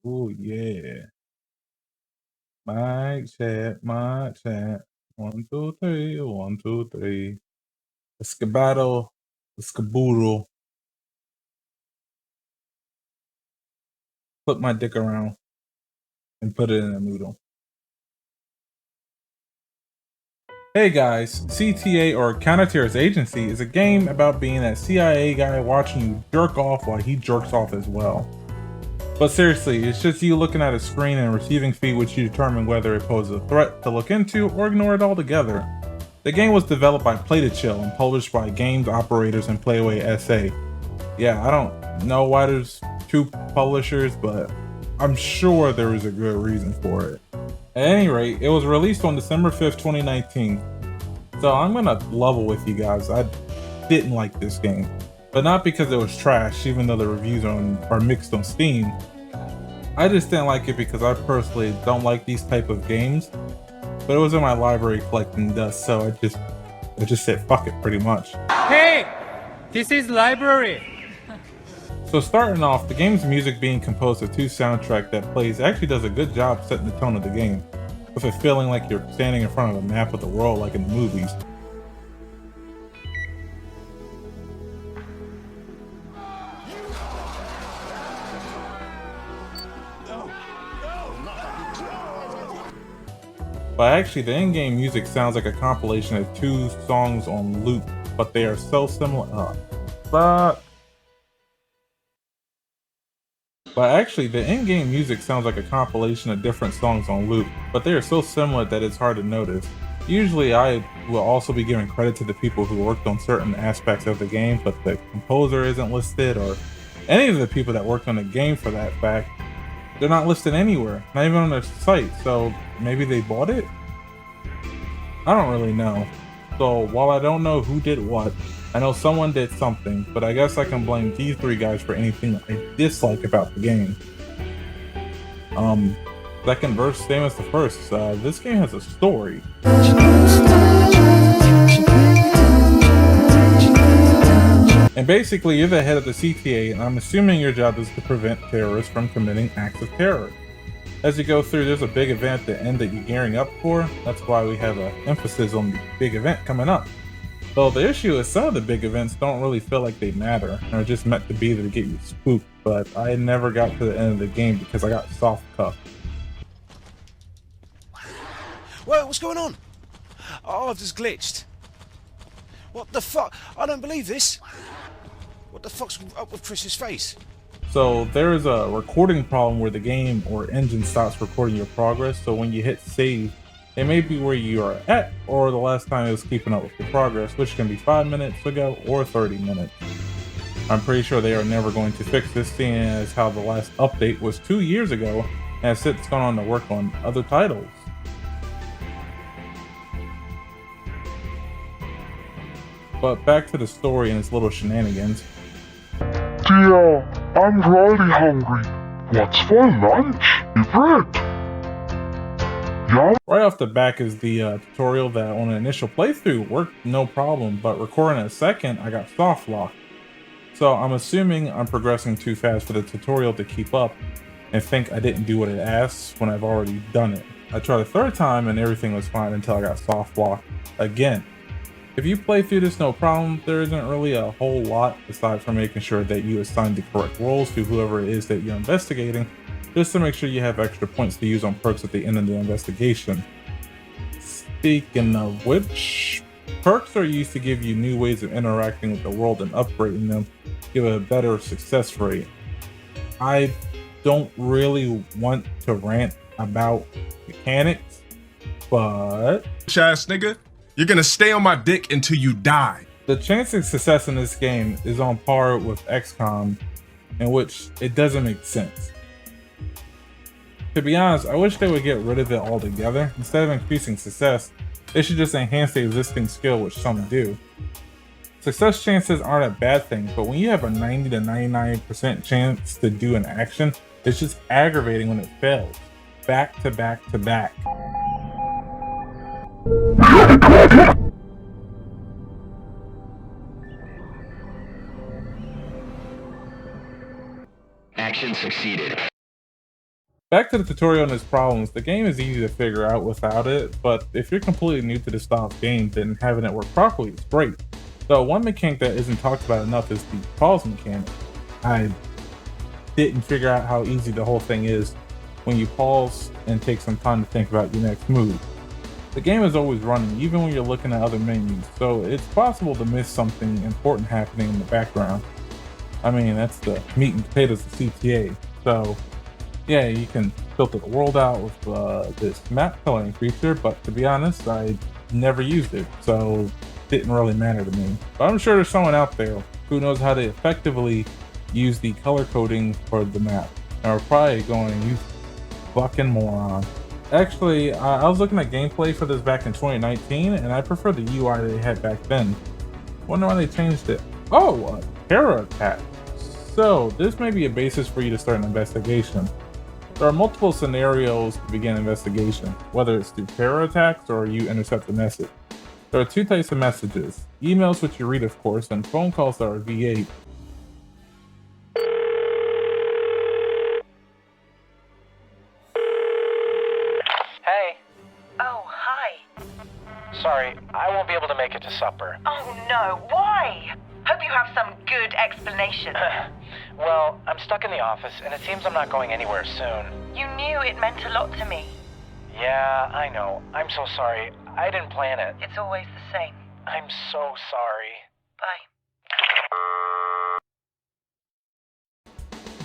Oh yeah. Mic check, mic check. 1, 2, 3, 1, 2, 3. A skedaddle, a skaboodle. Flip my dick around and put it in a noodle. Hey guys, C.T.A. or Counter-Terrorist Agency is a game about being that CIA guy watching you jerk off while he jerks off as well. But seriously, it's just you looking at a screen and receiving feed which you determine whether it poses a threat to look into or ignore it altogether. The game was developed by Play to Chill and published by Games Operators and Playway SA. Yeah, I don't know why there's two publishers, but I'm sure there is a good reason for it. At any rate, it was released on December 5th, 2019. So I'm gonna level with you guys. I didn't like this game, but not because it was trash, even though the reviews are mixed on Steam. I just didn't like it because I personally don't like these type of games, but it was in my library collecting dust, so I just said fuck it pretty much. Hey, this is library. So starting off, the game's music being composed of two soundtrack that plays actually does a good job setting the tone of the game, with it feeling like you're standing in front of a map of the world like in the movies. But actually, the in-game music sounds like a compilation of two songs on loop, but they are so similar. But actually, the in-game music sounds like a compilation of different songs on loop, but they are so similar that it's hard to notice. Usually, I will also be giving credit to the people who worked on certain aspects of the game, but the composer isn't listed, or any of the people that worked on the game for that fact. They're not listed anywhere, not even on their site, so maybe they bought it? I don't really know. So while I don't know who did what, I know someone did something, but I guess I can blame these three guys for anything I dislike about the game. Second verse, same as the first. This game has a story. And basically, you're the head of the C.T.A, and I'm assuming your job is to prevent terrorists from committing acts of terror. As you go through, there's a big event at the end that you're gearing up for. That's why we have an emphasis on the big event coming up. Though the issue is some of the big events don't really feel like they matter, and are just meant to be there to get you spooked, but I never got to the end of the game because I got soft cuffed. Whoa, what's going on? Oh, I've just glitched. What the fuck? I don't believe this. What the fuck's up with Chris's face? So there is a recording problem where the game or engine stops recording your progress, so when you hit save, it may be where you are at or the last time it was keeping up with your progress, which can be 5 minutes ago or 30 minutes. I'm pretty sure they are never going to fix this, seeing as how the last update was 2 years ago and has since gone on to work on other titles. But back to the story and its little shenanigans. Dear, I'm really hungry. What's for lunch? Favorite? Yum. Right off the back is the tutorial that on an initial playthrough worked no problem, but recording a second, I got soft locked. So I'm assuming I'm progressing too fast for the tutorial to keep up and think I didn't do what it asks when I've already done it. I tried a third time and everything was fine until I got soft locked again. If you play through this no problem, there isn't really a whole lot aside from making sure that you assign the correct roles to whoever it is that you're investigating, just to make sure you have extra points to use on perks at the end of the investigation. Speaking of which, perks are used to give you new ways of interacting with the world and upgrading them, give a better success rate. I don't really want to rant about mechanics, but ass nigga, you're gonna stay on my dick until you die. The chance of success in this game is on par with XCOM, in which it doesn't make sense. To be honest, I wish they would get rid of it altogether. Instead of increasing success, they should just enhance the existing skill, which some do. Success chances aren't a bad thing, but when you have a 90 to 99% chance to do an action, it's just aggravating when it fails. Back to back to back. Action succeeded. Back to the tutorial and its problems, the game is easy to figure out without it, but if you're completely new to the style of game, then having it work properly is great. So one mechanic that isn't talked about enough is the pause mechanic. I didn't figure out how easy the whole thing is when you pause and take some time to think about your next move. The game is always running, even when you're looking at other menus, so it's possible to miss something important happening in the background. I mean, that's the meat and potatoes of C.T.A. So yeah, you can filter the world out with this map coloring feature, but to be honest, I never used it, so it didn't really matter to me. But I'm sure there's someone out there who knows how to effectively use the color coding for the map. And we're probably going, you fucking moron. Actually, I was looking at gameplay for this back in 2019, and I prefer the UI they had back then. Wonder why they changed it. Oh, a terror attack. So, this may be a basis for you to start an investigation. There are multiple scenarios to begin an investigation, whether it's through terror attacks or you intercept a message. There are two types of messages: emails, which you read of course, and phone calls that are V8. Hey. Oh, hi. Sorry, I won't be able to make it to supper. Oh no, why? Hope you have some good explanation. Well, I'm stuck in the office, and it seems I'm not going anywhere soon. You knew it meant a lot to me. Yeah, I know. I'm so sorry. I didn't plan it. It's always the same. I'm so sorry. Bye.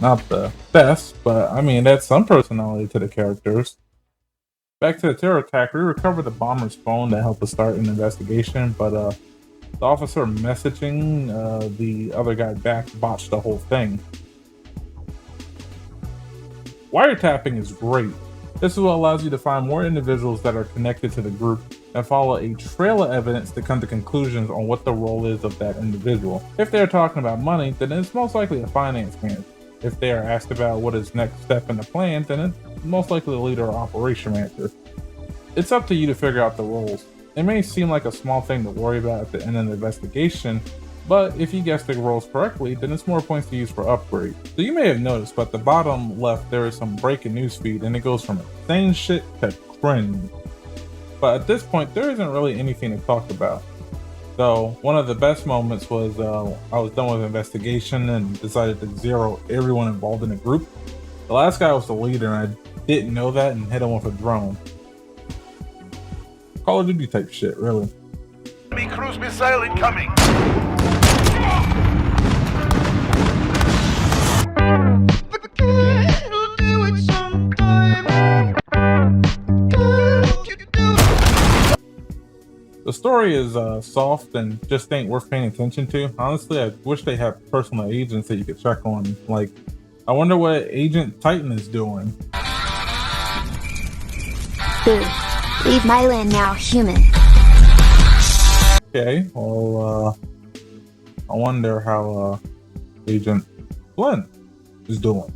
Not the best, but I mean, that's some personality to the characters. Back to the terror attack, we recovered the bomber's phone to help us start an investigation, but the officer messaging the other guy back botched the whole thing. Wiretapping is great. This is what allows you to find more individuals that are connected to the group and follow a trail of evidence to come to conclusions on what the role is of that individual. If they're talking about money, then it's most likely a finance manager. If they are asked about what is next step in the plan, then it's most likely the leader or operation manager. It's up to you to figure out the roles. It may seem like a small thing to worry about at the end of the investigation, but if you guess the roles correctly, then it's more points to use for upgrade. So you may have noticed, but at the bottom left there is some breaking news feed, and it goes from insane shit to cringe. But at this point, there isn't really anything to talk about. So one of the best moments was I was done with investigation and decided to zero everyone involved in the group. The last guy was the leader, and I didn't know that and hit him with a drone. Call of Duty type shit, really. Enemy cruise missile incoming! The story is soft and just ain't worth paying attention to. Honestly, I wish they had personal agents that you could check on. Like, I wonder what Agent Titan is doing. Boo. Leave my land now, human. Okay, well, I wonder how Agent Glenn is doing.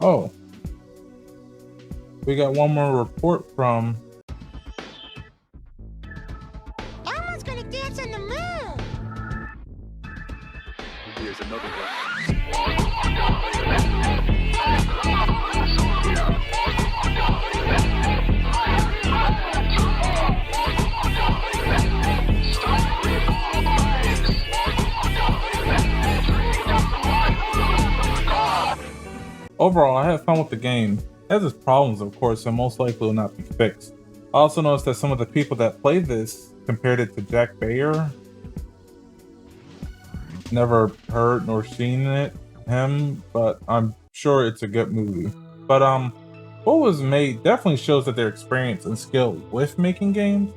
Oh, we got one more report from. Elmo's gonna dance on the moon. Here's another one. Overall, I had fun with the game. It has its problems, of course, and most likely will not be fixed. I also noticed that some of the people that played this compared it to Jack Bayer. Never heard nor seen him, but I'm sure it's a good movie. But what was made definitely shows that their experience and skill with making games,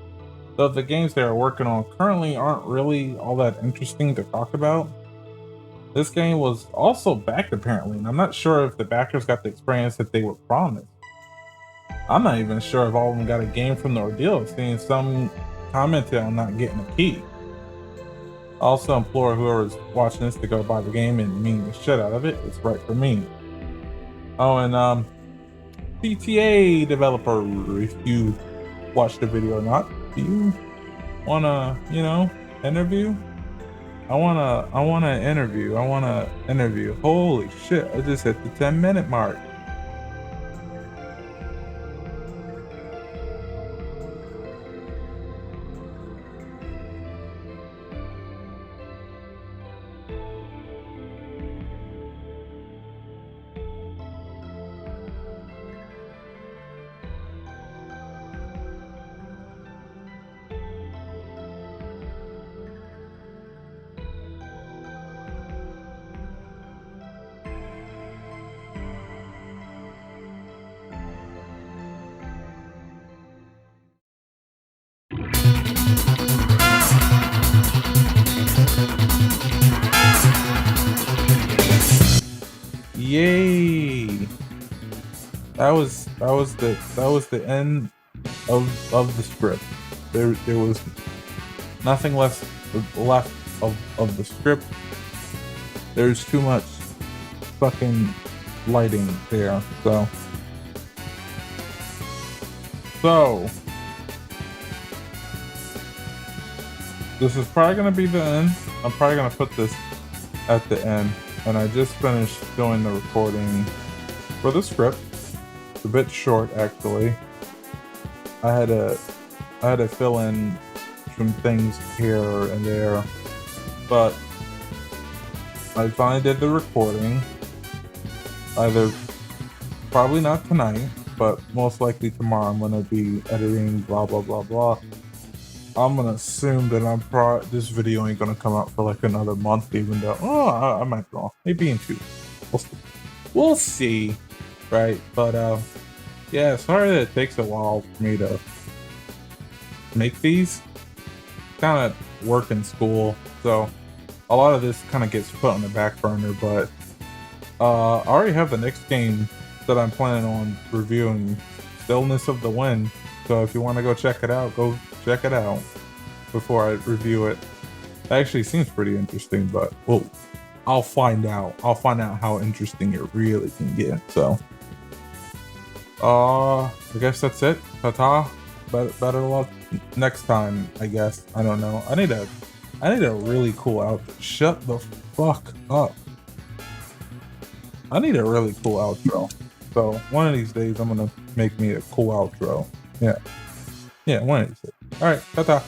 though the games they are working on currently aren't really all that interesting to talk about. This game was also backed apparently, and I'm not sure if the backers got the experience that they were promised. I'm not even sure if all of them got a game from the ordeal, seeing some commented on not getting a key. I also implore whoever's watching this to go buy the game and mean the shit out of it. It's right for me. Oh, and C.T.A. developer, if you watch the video or not. Do you wanna, you know, interview? I wanna interview. Holy shit, I just hit the 10-minute mark. Yay! That was the end of the script. There was nothing left of the script. There's too much fucking lighting there. So this is probably gonna be the end. I'm probably gonna put this at the end. And I just finished doing the recording for the script. It's a bit short, actually. I had to fill in some things here and there, but I finally did the recording. Probably not tonight, but most likely tomorrow. I'm gonna be editing, blah blah blah blah. I'm gonna assume that this video ain't gonna come out for like another month, even though I might be wrong. Maybe in 2. We'll see, right? But yeah, sorry that it takes a while for me to make these. Kind of work in school, so a lot of this kind of gets put on the back burner. But I already have the next game that I'm planning on reviewing, Stillness of the Wind. So if you want to go check it out, go check it out before I review it. It actually seems pretty interesting, but well, I'll find out. I'll find out how interesting it really can get. So, I guess that's it. Ta-ta. Better luck next time, I guess. I don't know. I need a really cool outro. Shut the fuck up. I need a really cool outro. So one of these days, I'm gonna make me a cool outro. Yeah, one of these days. All right, ta-ta.